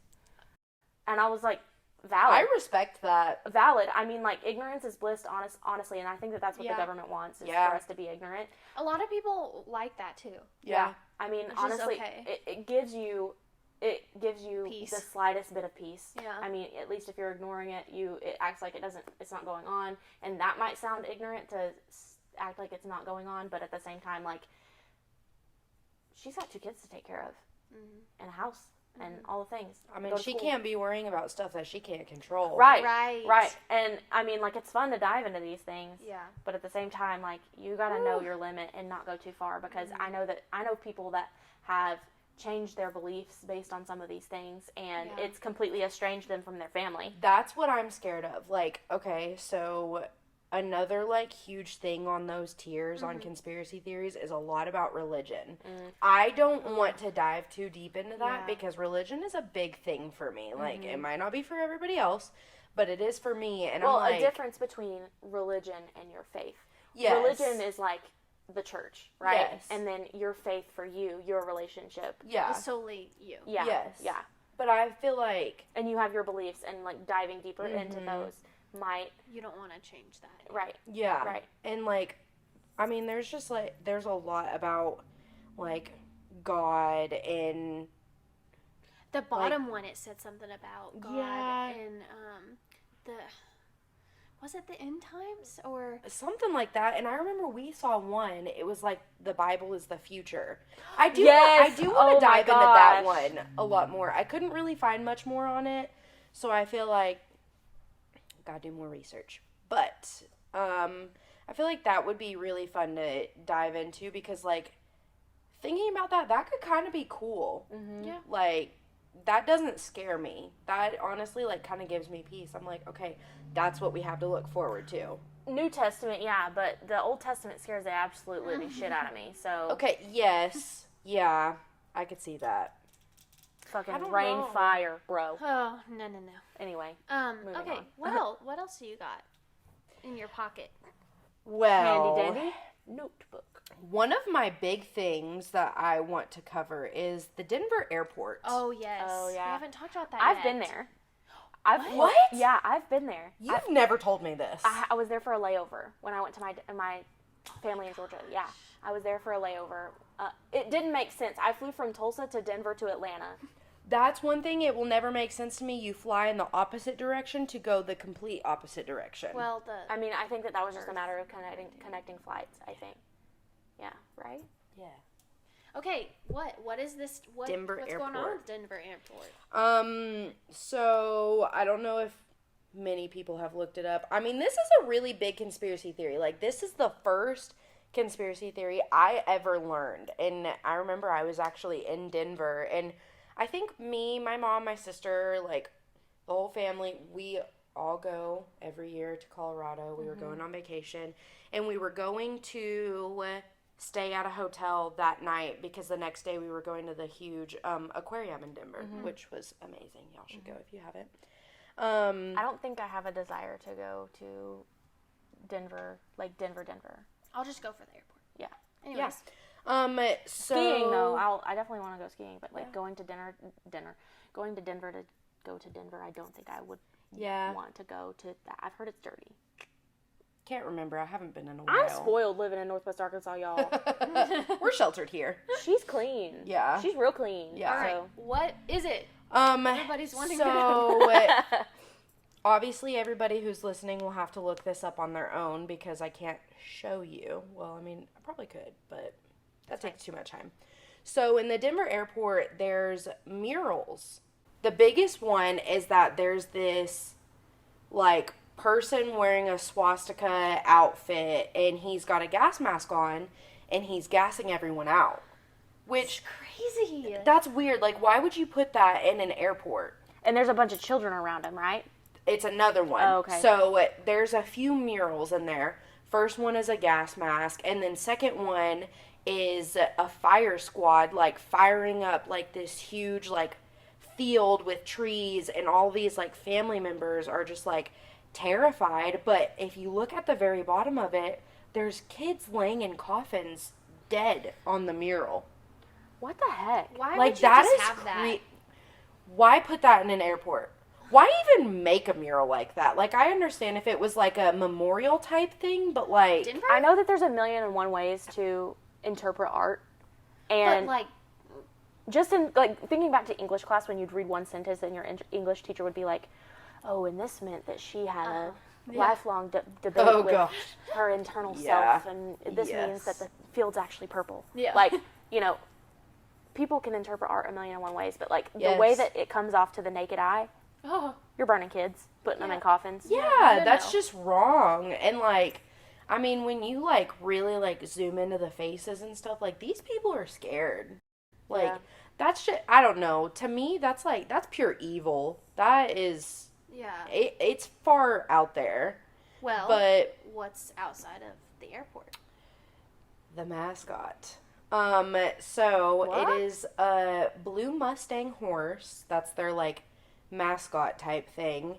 And I was like, valid. I respect that. Valid. I mean, like, ignorance is bliss, honestly, and I think that's what Yeah. the government wants, is Yeah. for us to be ignorant. A lot of people like that too. Yeah. I mean, Which is honestly, okay. it gives you Peace. the slightest bit of peace. Yeah. I mean, at least if you're ignoring it, it acts like it's not going on, and that might sound ignorant to act like it's not going on, but at the same time, like, she's got 2 kids to take care of, and a house, and all the things. I mean, Go to she school. can't be worrying about stuff that she can't control. Right. Right. And I mean, like, it's fun to dive into these things. Yeah. But at the same time, like, you gotta know your limit and not go too far, because I know people that have changed their beliefs based on some of these things, and it's completely estranged them from their family. That's what I'm scared of. Like, okay, so another, like, huge thing on those tiers on conspiracy theories is a lot about religion. I don't want to dive too deep into that because religion is a big thing for me. Like, it might not be for everybody else, but it is for me. And well, I'm like, a difference between religion and your faith. Yes. Religion is like the church, right? Yes. And then your faith for you, your relationship. yeah. It's solely you. Yeah. Yes. Yeah. But I feel like, And you have your beliefs, and like diving deeper into those might. You don't want to change that. Right. yeah. Right. And, like, I mean, there's just, like, there's a lot about, like, God and The bottom one, it said something about God Yeah. and the was it the end times or something like that. And I remember we saw one. It was like the Bible is the future. I do. Yes. I do want Oh to my dive into that gosh. one a lot more. I couldn't really find much more on it, so I feel like gotta do more research. But I feel like that would be really fun to dive into because, like, thinking about that could kind of be cool. yeah. Like, that doesn't scare me. That honestly, like, kind of gives me peace. I'm like, okay, that's what we have to look forward to. New Testament, yeah, but the Old Testament scares the absolute living shit out of me. So Okay, yes. Yeah, I could see that. fucking I don't rain, know. fire, bro. Oh no. Anyway, Moving Okay. on. What else do you got in your pocket? Well, handy dandy notebook. one of my big things that I want to cover is the Denver airport. Oh yes. Oh, yeah. We haven't talked about that. I've yet. been there. What? Yeah, I've been there. You've never told me this. I was there for a layover when I went to my family in Georgia. Yeah, I was there for a layover. It didn't make sense. I flew from Tulsa to Denver to Atlanta. That's one thing. It will never make sense to me. You fly in the opposite direction to go the complete opposite direction. Well, I mean, I think that was just a matter of connecting flights. I think. Yeah. Right. yeah. okay. What is this? What's Denver going on Airport. with Denver Airport? So I don't know if many people have looked it up. I mean, this is a really big conspiracy theory. Like, this is the first conspiracy theory I ever learned. And I remember I was actually in Denver, and I think me, my mom, my sister, like, the whole family, we all go every year to Colorado. We were going on vacation, and we were going to stay at a hotel that night because the next day we were going to the huge aquarium in Denver, which was amazing. Y'all should go if you haven't. I don't think I have a desire to go to Denver, like Denver. I'll just go for the airport. Yeah. Anyways. So Skiing though, I definitely want to go skiing, but like going to going to Denver to go to Denver, I don't think I would want to go to that. I've heard it's dirty. Can't remember. I haven't been in a while. I'm spoiled living in Northwest Arkansas, y'all. We're sheltered here. She's clean. Yeah. She's real clean. Yeah. All right. So. What is it? Everybody's wanting to to know. Obviously, everybody who's listening will have to look this up on their own because I can't show you. Well, I mean, I probably could, but that takes too much time. So, in the Denver airport, there's murals. The biggest one is that there's this, like, person wearing a swastika outfit, and he's got a gas mask on, and he's gassing everyone out. Which, Crazy. that's weird. Like, why would you put that in an airport? And there's a bunch of children around him, right? It's another one. Oh, okay. So there's a few murals in there. First one is a gas mask, and then second one is a fire squad, like, firing up, like, this huge, like, field with trees, and all these, like, family members are just, like, terrified. But if you look at the very bottom of it, there's kids laying in coffins dead on the mural. What the heck? Why Like, would you that just is have that? Why put that in an airport? Why even make a mural like that? Like, I understand if it was like a memorial type thing, but like, Denver? I know that there's a million and one ways to interpret art, and But like, just in like thinking back to English class when you'd read one sentence and your English teacher would be like, "Oh, and this meant that she had a lifelong debate Oh, with gosh. her internal Yeah. self, and this means that Yes. the field's actually purple." Yeah. Like, you know, people can interpret art a million and one ways, but like the way Yes. that it comes off to the naked eye, oh, you're burning kids, putting them in coffins. yeah, no, that's no. just wrong. And like, I mean, when you like really like zoom into the faces and stuff, like, these people are scared. Like, Yeah. that's just, I don't know. To me, that's like, that's pure evil. That is, yeah. it's far out there. Well, But what's outside of the airport? the mascot. So What? it is a blue Mustang horse. That's their like mascot type thing.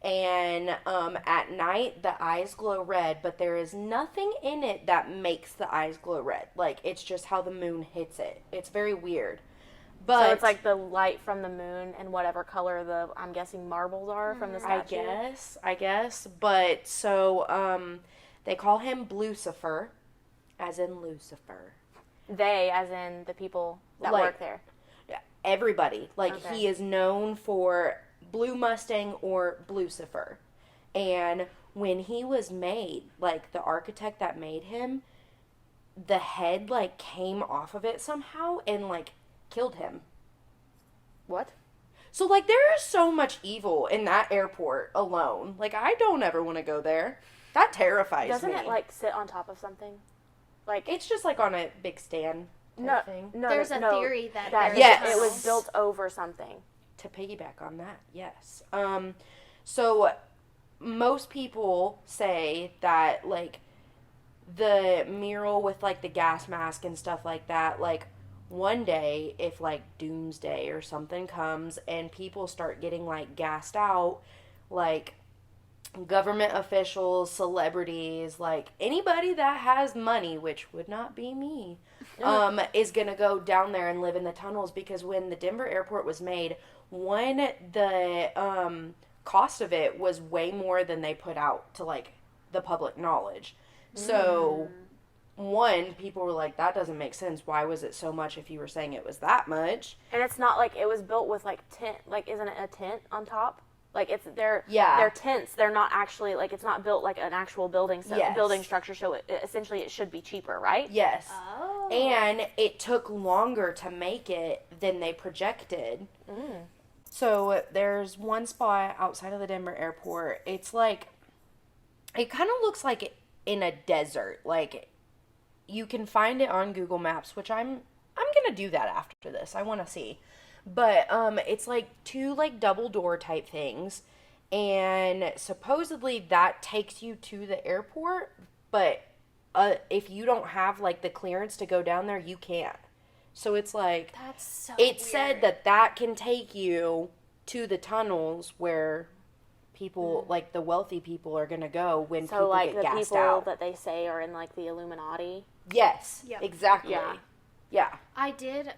And at night the eyes glow red, but there is nothing in it that makes the eyes glow red. Like it's just how the moon hits it. It's very weird. But So it's like the light from the moon and whatever color the, I'm guessing, marbles are from the statue. I guess. But so they call him Blucifer, as in Lucifer. They, as in the people that Like- work there. Everybody. Like Okay. he is known for Blue Mustang or Blucifer. And when he was made, like the architect that made him, the head like came off of it somehow and like killed him. What? So like there is so much evil in that airport alone. Like I don't ever want to go there. That terrifies Doesn't me. it like sit on top of something? Like It's just like on a big stand type thing. There's a theory that there's Yes. it was tunnels. built over something. To piggyback on that, yes. So most people say that like the mural with like the gas mask and stuff like that, like one day if like doomsday or something comes and people start getting like gassed out, like government officials, celebrities, like anybody that has money, which would not be me, is gonna go down there and live in the tunnels because when the Denver airport was made, the cost of it was way more than they put out to like the public knowledge. So people were like, that doesn't make sense. Why was it so much if you were saying it was that much? And it's not like it was built with like tent. Like, isn't it a tent on top? Like it's they're tents. They're not actually like it's not built like an actual building Yes. building structure. So essentially it should be cheaper, right? Yes. Oh. And it took longer to make it than they projected. So there's one spot outside of the Denver airport. It's like, it kind of looks like in a desert. Like, you can find it on Google Maps, which I'm gonna do that after this. I want to see. But it's like two like double door type things, and supposedly that takes you to the airport. But if you don't have like the clearance to go down there, you can't. So it's like That's so it said weird. that can take you to the tunnels where people like the wealthy people are gonna go when So people like get the gassed people out. that they say are in like the Illuminati. Yes, Yep. exactly. Yeah. Yeah. I did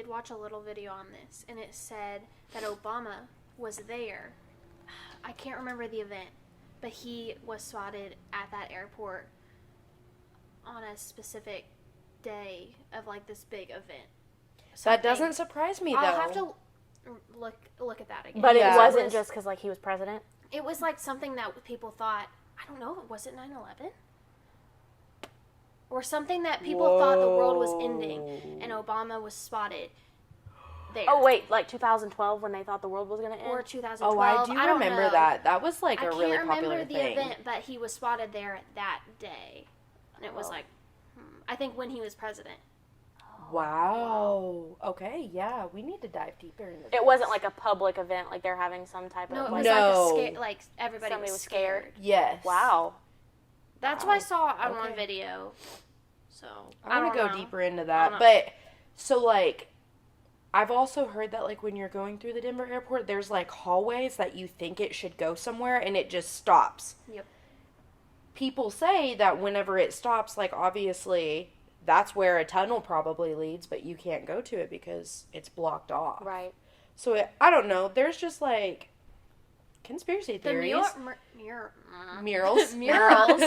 watch a little video on this, and it said that Obama was there. I can't remember the event, but he was spotted at that airport on a specific day of like this big event. That Something. doesn't surprise me though. I'll have to look at that again. But Yeah. it wasn't just because like he was president. It was like something that people thought. I don't know. Was it 9/11? Or something that people thought the world was ending, and Obama was spotted there. Oh wait, like 2012 when they thought the world was gonna end. Or 2012. Oh, I do don't remember know. that. That was like I a can't really remember popular the thing. event, but he was spotted there that day, and it was like, I think when he was president. Wow. Okay, yeah, we need to dive deeper into this. It wasn't like a public event, like they're having some type No, of it like. was No. like a like everybody Somebody was was scared. scared. Yes. Wow. That's what I saw on one Okay. video. So I want to go know. deeper into I that. don't know. But so like I've also heard that like when you're going through the Denver airport, there's like hallways that you think it should go somewhere and it just stops. Yep. People say that whenever it stops, like obviously that's where a tunnel probably leads, but you can't go to it because it's blocked off. Right. So I don't know. There's just like conspiracy The theories. murals Murals.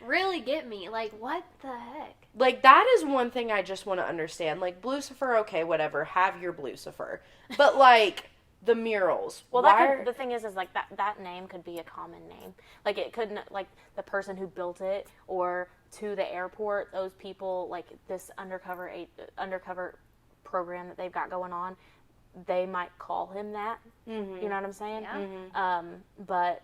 really get me. Like, what the heck? Like, that is one thing I just want to understand. Like, Blucifer, okay, whatever. Have your Blucifer. But, like, the murals. Well, why the thing is like that name could be a common name. Like it couldn't, like the person who built it or to the airport, those people, like this undercover program that they've got going on, they might call him that. Mm-hmm. You know what I'm saying? Yeah. But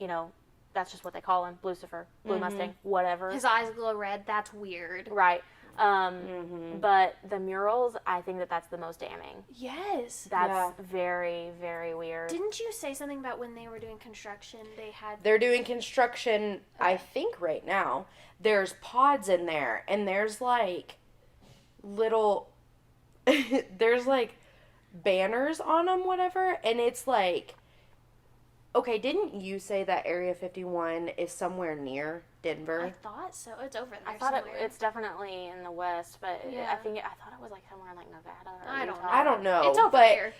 you know, that's just what they call him, Blucifer, Blue Mustang, whatever. His eyes glow red. That's weird. Right. But the murals, I think that's the most damning. Yes. That's very, very weird. Didn't you say something about when they were doing construction, They're doing construction, I think, right now. There's pods in there, and there's, like, little... there's, like, banners on them, whatever, and it's, like... Okay, didn't you say that Area 51 is somewhere near Denver? I thought so. It's over there I thought somewhere. it's definitely in the west, but Yeah. I thought it was like somewhere in like Nevada or I don't Utah. know. I don't know. It's over but there.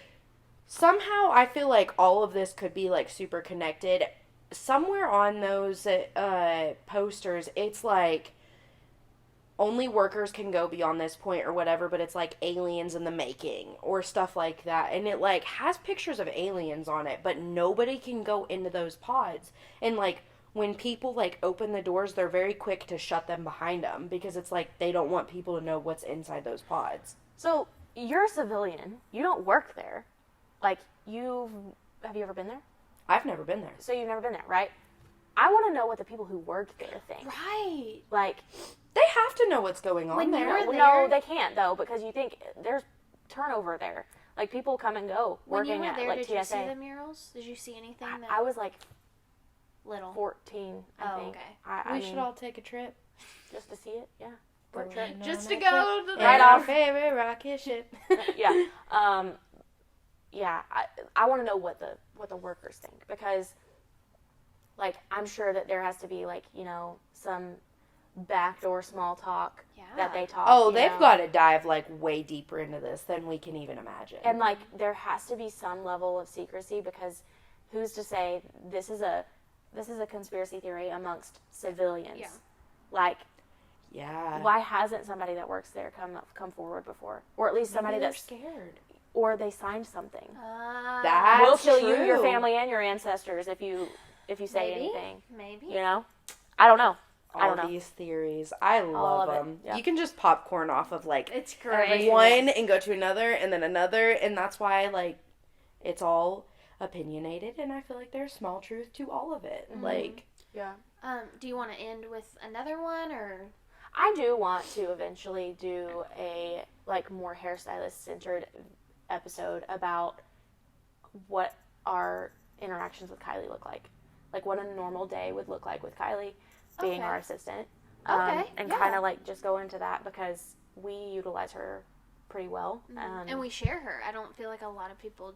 Somehow I feel like all of this could be like super connected. Somewhere on those posters, it's like only workers can go beyond this point or whatever, but it's like aliens in the making or stuff like that. And it like has pictures of aliens on it, but nobody can go into those pods. And like when people like open the doors, they're very quick to shut them behind them because it's like they don't want people to know what's inside those pods. So you're a civilian. You don't work there. Like have you ever been there? I've never been there. So you've never been there, right? I want to know what the people who work there think. Right. Like, They have to know what's going on When you there. were no, there- they can't though, because you think there's turnover there. Like people come and go When you working were at there, like did TSA. you see the murals? Did you see anything that I was like little? 14, I Oh, think. okay. I We mean, should all take a trip. just to see it. Yeah, work trip. Just to go to the Right In our off. favorite rocket ship. Yeah. Yeah. I want to know what the workers think, because like I'm sure that there has to be like, you know, some backdoor small talk that they talk. Oh, you they've know. got to dive like way deeper into this than we can even imagine. And like there has to be some level of secrecy, because who's to say this is a conspiracy theory amongst civilians? Yeah. Like, yeah, why hasn't somebody that works there come forward before, or at least somebody maybe they're that's scared. or they signed something? That's We'll kill you, your true. family, and your ancestors if you say Maybe. anything. Maybe. You know, I don't know. I don't All know. these theories, I love of it, them. yeah. You can just popcorn off of like It's great. one and go to another and then another, and that's why like it's all opinionated, and I feel like there's small truth to all of it. Like, Yeah. Do you want to end with another one, or? I do want to eventually do a like more hairstylist centered episode about what our interactions with Kylie look like what a normal day would look like with Kylie being Okay. our assistant. Okay, And yeah. kind of like just go into that, because we utilize her pretty well. And we share her. I don't feel like a lot of people.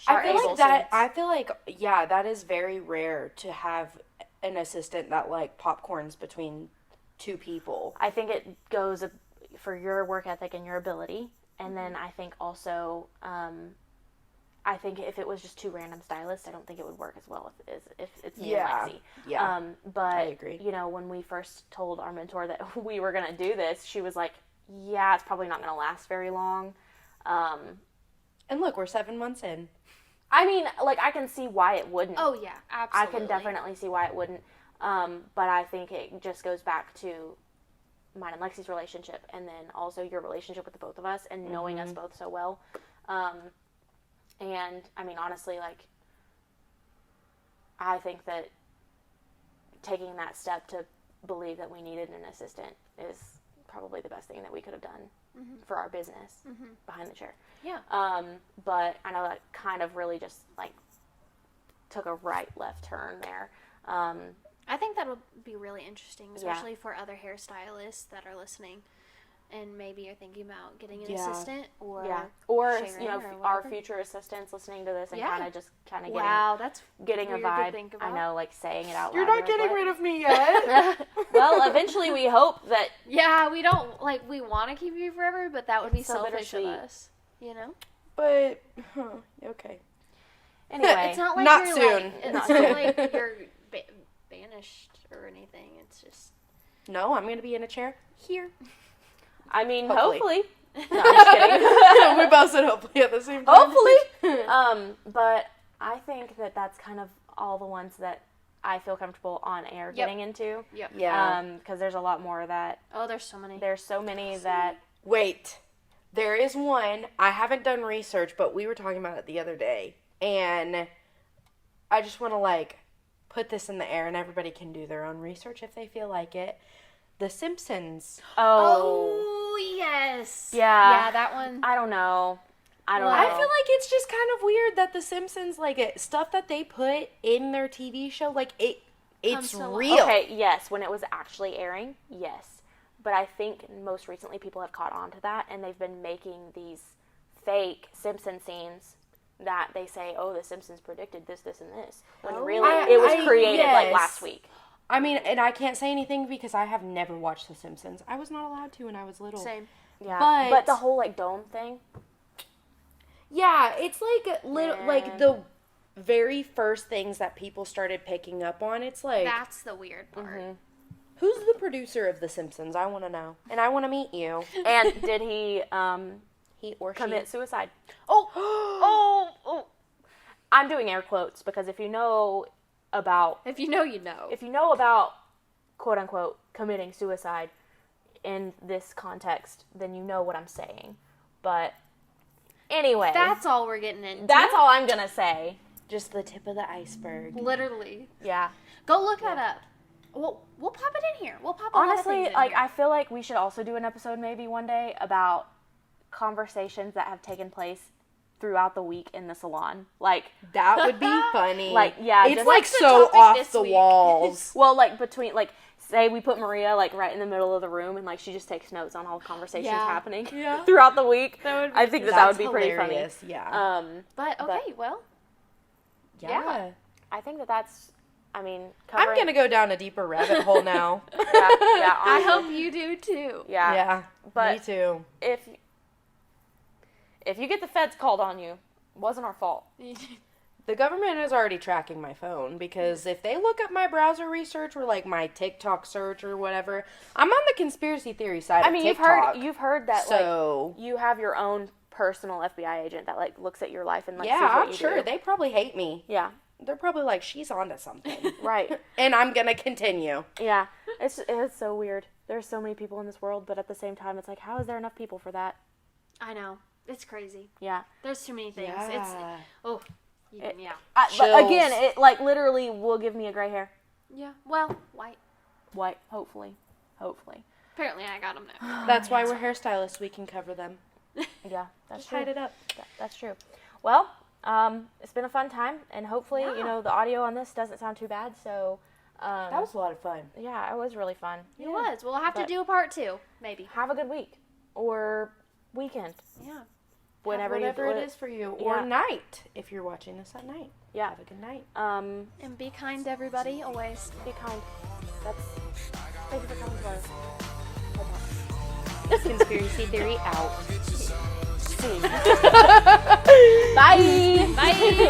I Are feel able like that. to. I feel like yeah, that is very rare to have an assistant that like popcorns between two people. I think it goes for your work ethic and your ability. And then I think also, I think if it was just two random stylists, I don't think it would work as well if it's me Yeah, and Lexi. yeah. But I agree. you know, when we first told our mentor that we were gonna do this, she was like, "Yeah, it's probably not gonna last very long." And look, we're 7 months in. I mean, like I can see why it wouldn't. Oh yeah, I absolutely. can definitely see why it wouldn't. But I think it just goes back to mine and Lexi's relationship, and then also your relationship with the both of us, and knowing us both so well. And I mean, honestly, like, I think that taking that step to believe that we needed an assistant is probably the best thing that we could have done for our business behind the chair. Yeah. But I know that kind of really just like took a left turn there. I think that'll be really interesting, especially for other hairstylists that are listening, and maybe you're thinking about getting an Yeah. assistant or or sharing you know, or our whatever. future assistants listening to this and Yeah. kind of Wow, that's getting a weird to vibe. think I about. know, like saying it out loud. You're not like, getting what? rid of me yet. Well, eventually we hope that. Yeah, we don't like we want to keep you forever, but that would be It's so selfish of bittersweet. us, you know. But okay. Anyway, It's not like Not you're soon. Like, it's Not not soon. like you're banished or anything. It's just No, I'm gonna be in a chair here. I mean, Hopefully. hopefully. No, I'm just kidding. We both said hopefully at the same time. Hopefully. But I think that that's kind of all the ones that I feel comfortable on air getting into. Yep. Yeah. Because there's a lot more that Oh, there's so many. there's so many that. Wait. There is one. I haven't done research, but we were talking about it the other day. And I just want to, like, put this in the air, and everybody can do their own research if they feel like it. The Simpsons. Oh. Oh, yes. Yeah. Yeah, that one. I don't know. I don't I know. feel like it's just kind of weird that The Simpsons, like, stuff that they put in their TV show, like, it's Comes to life. real. Okay, yes, when it was actually airing, yes. But I think most recently people have caught on to that, and they've been making these fake Simpson scenes that they say, oh, The Simpsons predicted this, this, and this. When really, it was created, like, yes. last week. I mean, and I can't say anything because I have never watched The Simpsons. I was not allowed to when I was little. Same. Yeah. But the whole, like, dome thing. Yeah, it's like like Man. the very first things that people started picking up on. It's like, That's the weird part. who's the producer of The Simpsons? I want to know, and I want to meet you. And did he He or commit she. suicide? Oh. I'm doing air quotes because if you know about If you know, you know. quote unquote committing suicide in this context, then you know what I'm saying. But anyway, That's all we're getting into. that's all I'm gonna say. Just the tip of the iceberg. Literally. Yeah. Go look that up. We'll pop it in here. We'll pop a lot of Honestly, things in like here. I feel like we should also do an episode maybe one day about conversations that have taken place throughout the week in the salon. Like, That would be funny. Like, yeah, it's just- like What's the so topic off this the week? walls. well, like between like say we put Maria like right in the middle of the room and like she just takes notes on all the conversations Yeah. happening Yeah. throughout the week. That would be I think that That's would be pretty funny. hilarious, Yeah. But okay, well, yeah. I think that's. I mean, I'm covering, gonna go down a deeper rabbit hole now. Yeah, I honestly, hope you do too. Yeah, Yeah, but me too. if you get the feds called on you, it wasn't our fault. The government is already tracking my phone because if they look up my browser research or like my TikTok search or whatever, I'm on the conspiracy theory side. I of mean, TikTok. you've heard that So like you have your own personal FBI agent that like looks at your life and like sees yeah, what I'm you sure do. they probably hate me. Yeah, They're probably like, she's onto something, right. and I'm gonna continue. Yeah, it's so weird. There's so many people in this world, but at the same time, it's like, how is there enough people for that? I know. It's crazy. Yeah. There's too many things. Yeah. Yeah. But Chills. again, it like literally will give me a gray hair. Yeah. Well, white. White, hopefully. Apparently, I got them now. That's why we're hairstylists. We can cover them. Yeah, that's Just true. hide it up. That's true. Well, it's been a fun time, and hopefully, Yeah. the audio on this doesn't sound too bad. So, That was a lot of fun. yeah, it was really fun. It was. We'll have to But- do a part 2, maybe. Have a good week or weekend, Yeah. whenever Whatever you it is for you, or Yeah. night if you're watching this at night. Yeah. Have a good night. And be kind to everybody, always. Be kind. Thank you for coming to us. Conspiracy theory out. Bye. Bye.